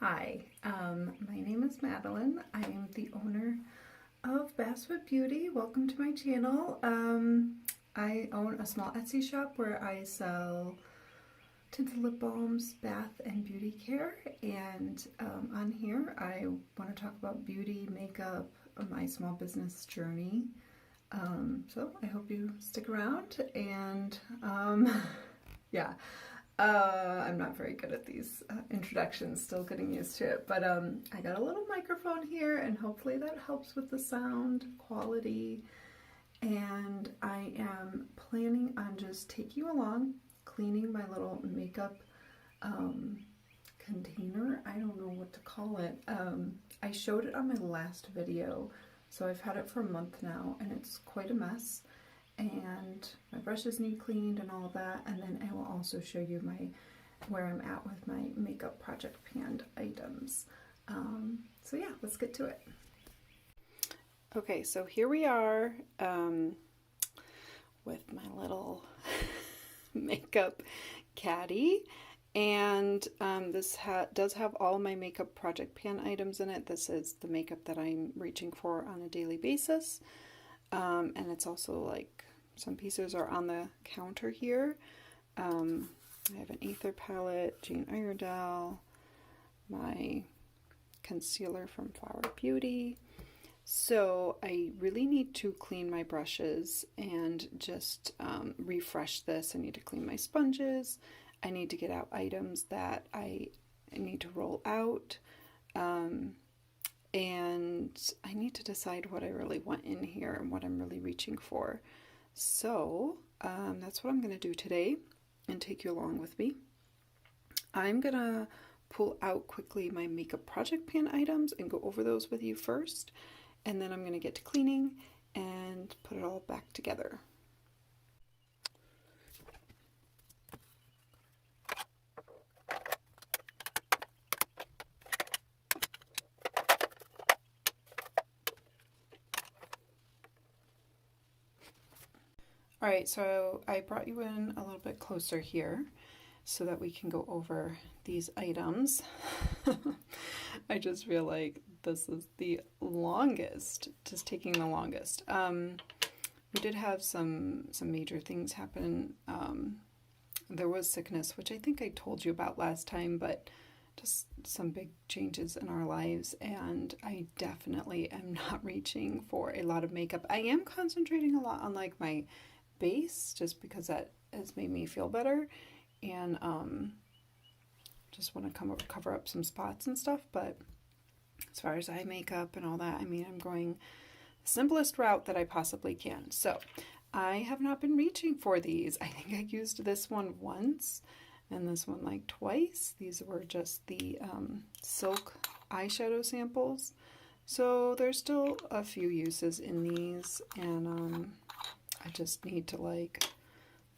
Hi, my name is Madeline. I am the owner of Basswood Beauty. Welcome to my channel. I own a small Etsy shop where I sell tinted lip balms, bath and beauty care, and on here I want to talk about beauty, makeup, my small business journey. So I hope you stick around, and yeah. I'm not very good at these introductions, still getting used to it, but I got a little microphone here and hopefully that helps with the sound quality, and I am planning on just taking you along, cleaning my little makeup container. I don't know what to call it. I showed it on my last video, so I've had it for a month now and it's quite a mess. And my brushes need cleaned and all that, and then I will also show you where I'm at with my makeup project pan items. So yeah, let's get to it. Okay, so here we are with my little makeup caddy, and this does have all my makeup project pan items in it. This is the makeup that I'm reaching for on a daily basis. And it's also like some pieces are on the counter here. I have an Aether palette, Jane Iredale, my concealer from Flower Beauty. So I really need to clean my brushes and just refresh this. I need to clean my sponges. I need to get out items that I need to roll out. And I need to decide what I really want in here and what I'm really reaching for. So that's what I'm going to do today and take you along with me. I'm going to pull out quickly my makeup project pan items and go over those with you first. And then I'm going to get to cleaning and put it all back together. Alright, so I brought you in a little bit closer here so that we can go over these items. I just feel like this is the longest, just taking the longest. We did have some major things happen. There was sickness, which I think I told you about last time, but just some big changes in our lives, and I definitely am not reaching for a lot of makeup. I am concentrating a lot on like my base just because that has made me feel better, and just want to cover up some spots and stuff. But as far as eye makeup and all that, I mean, I'm going the simplest route that I possibly can. So I have not been reaching for these. I think I used this one once and this one like twice. These were just the silk eyeshadow samples, so there's still a few uses in these, and I just need to like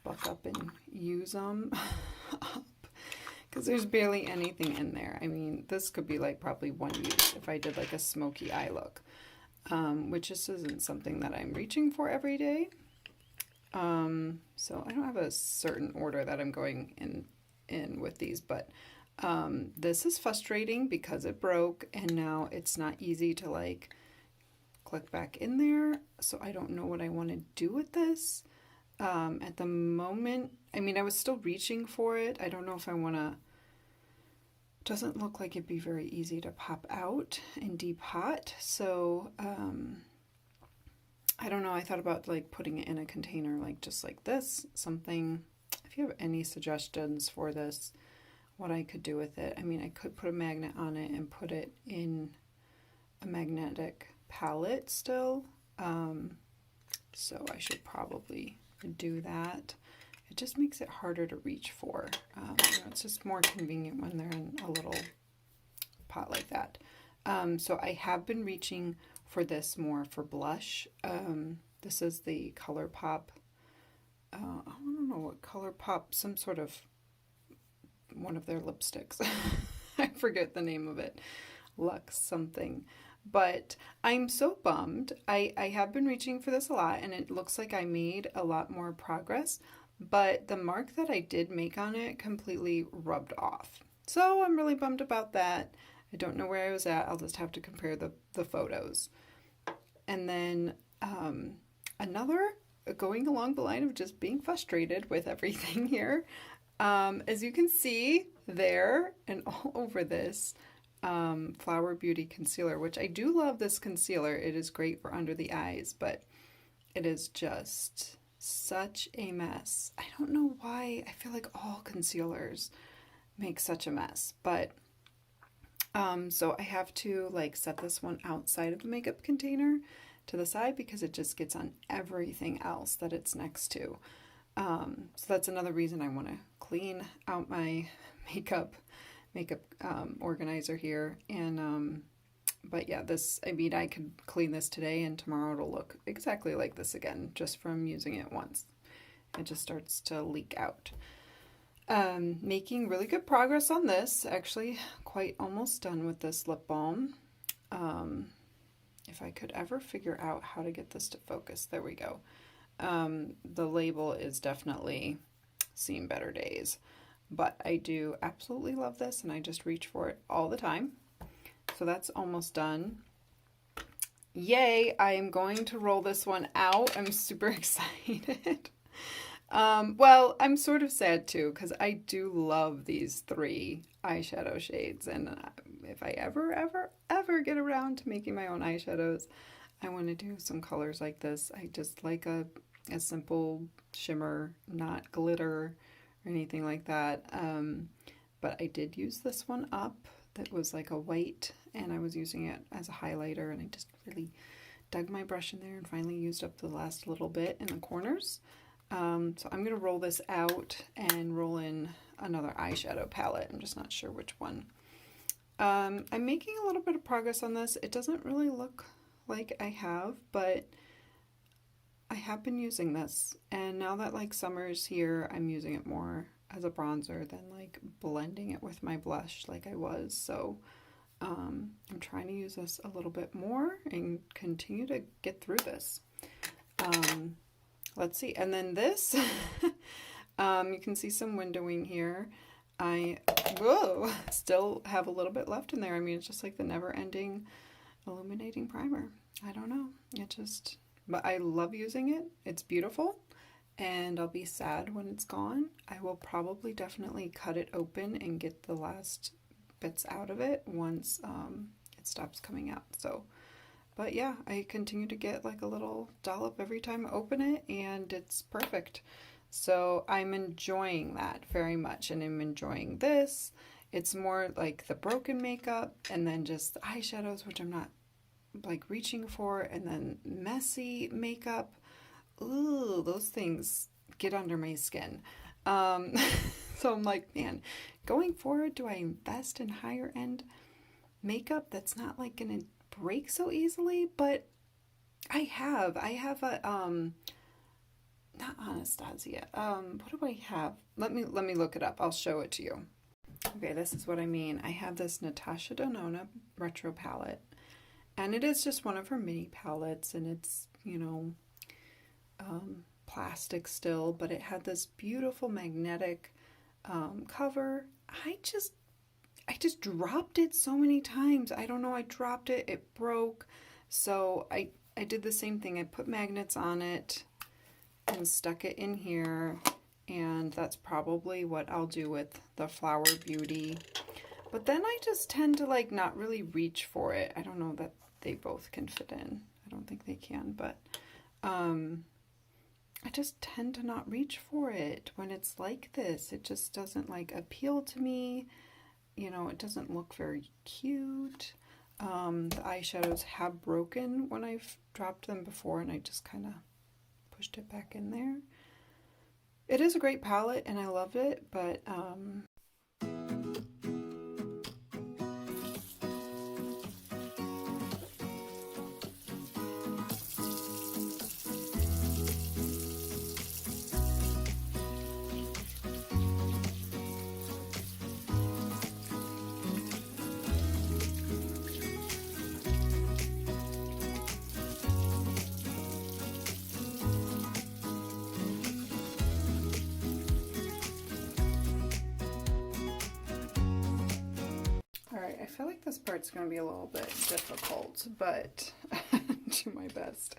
buck up and use them up because there's barely anything in there. I mean, this could be like probably one use if I did like a smoky eye look, which just isn't something that I'm reaching for every day. So I don't have a certain order that I'm going in with these, but this is frustrating because it broke and now it's not easy to like click back in there, so I don't know what I want to do with this at the moment. I mean, I was still reaching for it. I don't know if I want to. Doesn't look like it'd be very easy to pop out and depot, so I don't know. I thought about like putting it in a container like just like this, something. If you have any suggestions for this, what I could do with it. I mean, I could put a magnet on it and put it in a magnetic palette still, so I should probably do that. It just makes it harder to reach for. You know, it's just more convenient when they're in a little pot like that. So I have been reaching for this more for blush. This is the Coulorpop, I don't know what Coulorpop, some sort of one of their lipsticks. I forget the name of it. Lux something. But I'm so bummed. I have been reaching for this a lot, and it looks like I made a lot more progress, but the mark that I did make on it completely rubbed off. So I'm really bummed about that. I don't know where I was at. I'll just have to compare the photos. And then another, going along the line of just being frustrated with everything here, as you can see there and all over this, Flower Beauty concealer, which I do love this concealer. It is great for under the eyes, but it is just such a mess. I don't know why. I feel like all concealers make such a mess, but so I have to like set this one outside of the makeup container to the side because it just gets on everything else that it's next to. So that's another reason I want to clean out my makeup organizer here. And but yeah, this, I mean, I could clean this today and tomorrow it'll look exactly like this again, just from using it once. It just starts to leak out. Making really good progress on this. Actually, quite almost done with this lip balm. If I could ever figure out how to get this to focus. There we go. The label is definitely seen better days, but I do absolutely love this and I just reach for it all the time. So that's almost done. Yay, I am going to roll this one out. I'm super excited. Well, I'm sort of sad too, because I do love these 3 eyeshadow shades, and if I ever get around to making my own eyeshadows, I want to do some colors like this. I just like a simple shimmer, not glitter or anything like that. But I did use this one up that was like a white, and I was using it as a highlighter, and I just really dug my brush in there and finally used up the last little bit in the corners. So I'm going to roll this out and roll in another eyeshadow palette. I'm just not sure which one. I'm making a little bit of progress on this. It doesn't really look like I have, but I have been using this. And now that like summer's here, I'm using it more as a bronzer than like blending it with my blush like I was. So I'm trying to use this a little bit more and continue to get through this. Let's see, and then this, you can see some windowing here. I still have a little bit left in there. I mean, it's just like the never-ending illuminating primer. I don't know, but I love using it. It's beautiful, and I'll be sad when it's gone. I will probably definitely cut it open and get the last bits out of it once it stops coming out. So. But yeah, I continue to get like a little dollop every time I open it, and it's perfect. So I'm enjoying that very much, and I'm enjoying this. It's more like the broken makeup, and then just the eyeshadows, which I'm not like reaching for, and then messy makeup. Ooh, those things get under my skin. So I'm like, man, going forward, do I invest in higher end makeup that's not like gonna break so easily? But I have a not Anastasia, what do I have? Let me look it up. I'll show it to you. Okay, this is what I mean. I have this Natasha Denona retro palette, and it is just one of her mini palettes, and it's, you know, plastic still, but it had this beautiful magnetic cover. I just dropped it so many times. I don't know, I dropped it, it broke. So I did the same thing. I put magnets on it and stuck it in here, and that's probably what I'll do with the Flower Beauty. But then I just tend to like not really reach for it. I don't know that they both can fit in. I don't think they can, but I just tend to not reach for it when it's like this. It just doesn't like appeal to me. You know, it doesn't look very cute. The eyeshadows have broken when I've dropped them before, and I just kind of pushed it back in there. It is a great palette, and I love it, but feel like this part's going to be a little bit difficult, but do my best.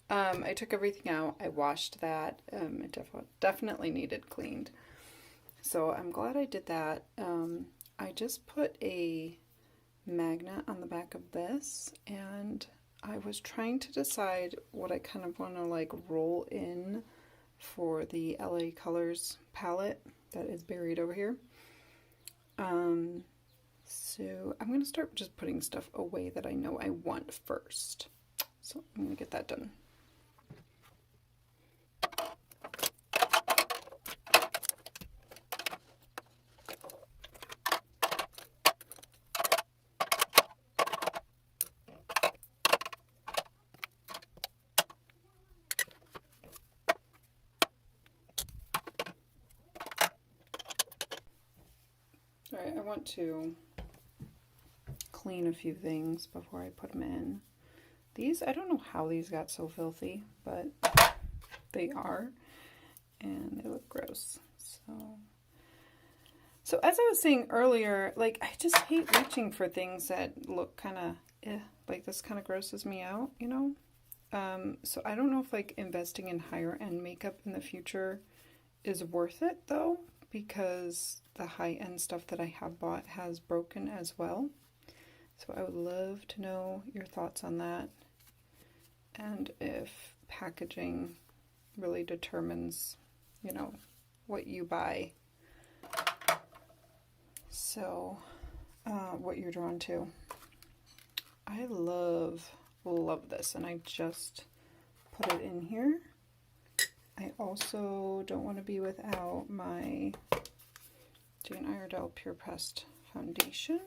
I took everything out. I washed that. It definitely needed cleaned. So I'm glad I did that. I just put a magnet on the back of this, and I was trying to decide what I kind of want to like roll in for the LA Colors palette that is buried over here. So I'm going to start just putting stuff away that I know I want first. So I'm going to get that done. Alright, I want to clean a few things before I put them in. These, I don't know how these got so filthy, but they are, and they look gross. So as I was saying earlier, like, I just hate reaching for things that look kind of, like this kind of grosses me out, you know? So I don't know if like investing in higher end makeup in the future is worth it though, because the high-end stuff that I have bought has broken as well. So I would love to know your thoughts on that, and if packaging really determines, you know, what you buy. So what you're drawn to. I love this, and I just put it in here. I also don't want to be without my Jane Iredale Pure Pressed Foundation.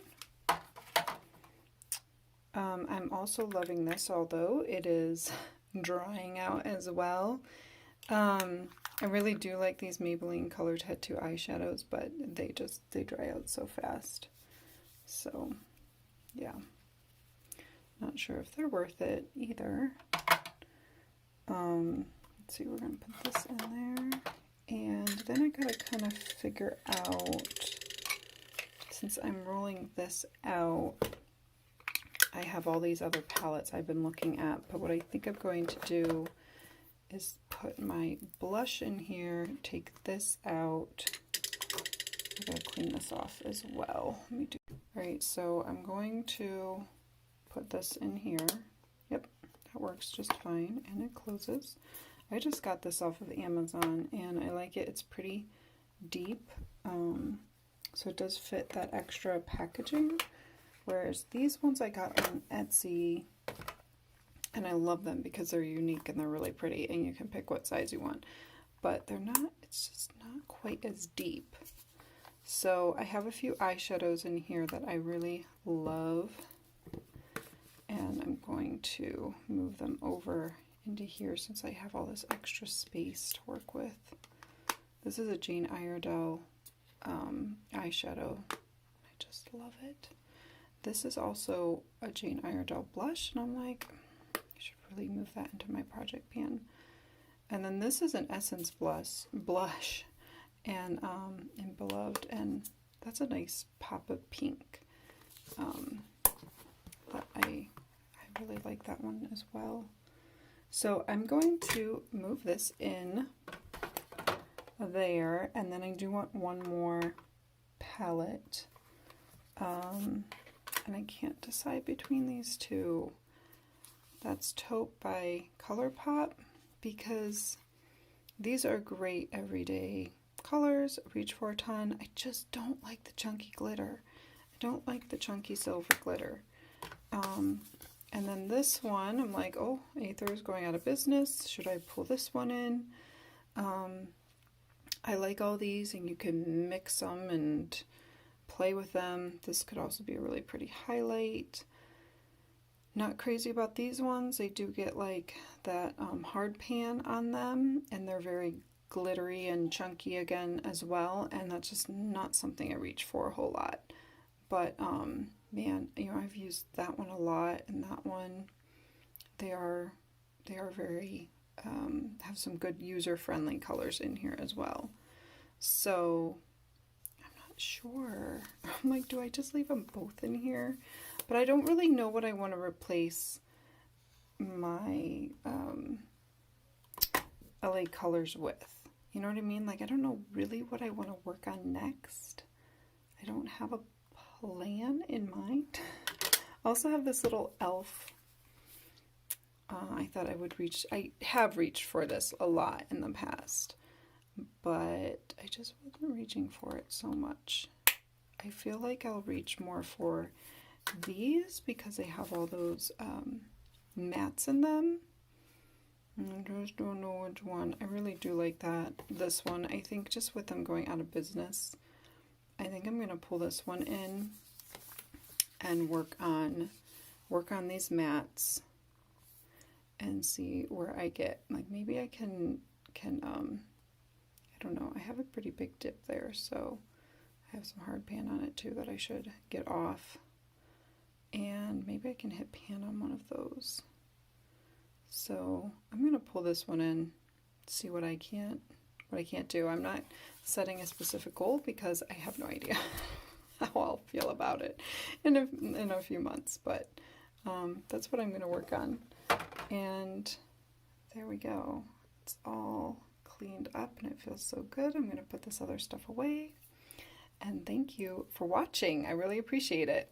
I'm also loving this, although it is drying out as well. I really do like these Maybelline Color Tattoo eyeshadows, but they dry out so fast. So, yeah. Not sure if they're worth it either. Let's see, we're going to put this in there. And then I gotta kind of figure out, since I'm rolling this out, I have all these other palettes I've been looking at, but what I think I'm going to do is put my blush in here, take this out. I gotta clean this off as well. Let me do. Alright, so I'm going to put this in here. Yep, that works just fine, and it closes. I just got this off of Amazon, and I like it. It's pretty deep, so it does fit that extra packaging, whereas these ones I got on Etsy, and I love them because they're unique and they're really pretty, and you can pick what size you want, but they're not, it's just not quite as deep. So I have a few eyeshadows in here that I really love, and I'm going to move them over into here since I have all this extra space to work with. This is a Jane Iredale eyeshadow. I just love it. This is also a Jane Iredale blush, and I'm like, I should really move that into my project pan. And then this is an Essence blush, and in Beloved, and that's a nice pop of pink. But I really like that one as well. So I'm going to move this in there, and then I do want one more palette, and I can't decide between these two. That's Taupe by Coulorpop, because these are great everyday colors, reach for a ton. I just don't like the chunky glitter. I don't like the chunky silver glitter. And then this one, I'm like, oh, Aether is going out of business. Should I pull this one in? I like all these, and you can mix them and play with them. This could also be a really pretty highlight. Not crazy about these ones. They do get like that hard pan on them, and they're very glittery and chunky again as well, and that's just not something I reach for a whole lot. But man, you know, I've used that one a lot, and that one, they are very have some good user-friendly colors in here as well. So I'm not sure. I'm like, do I just leave them both in here? But I don't really know what I want to replace my LA colors with. You know what I mean? Like, I don't know really what I want to work on next. I don't have a plan in mind. I also have this little e.l.f. I thought I would reach, I have reached for this a lot in the past, but I just wasn't reaching for it so much. I feel like I'll reach more for these because they have all those mattes in them. I just don't know which one. I really do like that. This one, I think just with them going out of business, I think I'm going to pull this one in and work on these mattes and see where I get. Like, maybe I can I don't know. I have a pretty big dip there, so I have some hard pan on it too that I should get off. And maybe I can hit pan on one of those. So I'm going to pull this one in, see what I can't do. I'm not setting a specific goal because I have no idea how I'll feel about it in a few months, but that's what I'm going to work on. And there we go. It's all cleaned up and it feels so good. I'm going to put this other stuff away. And thank you for watching. I really appreciate it.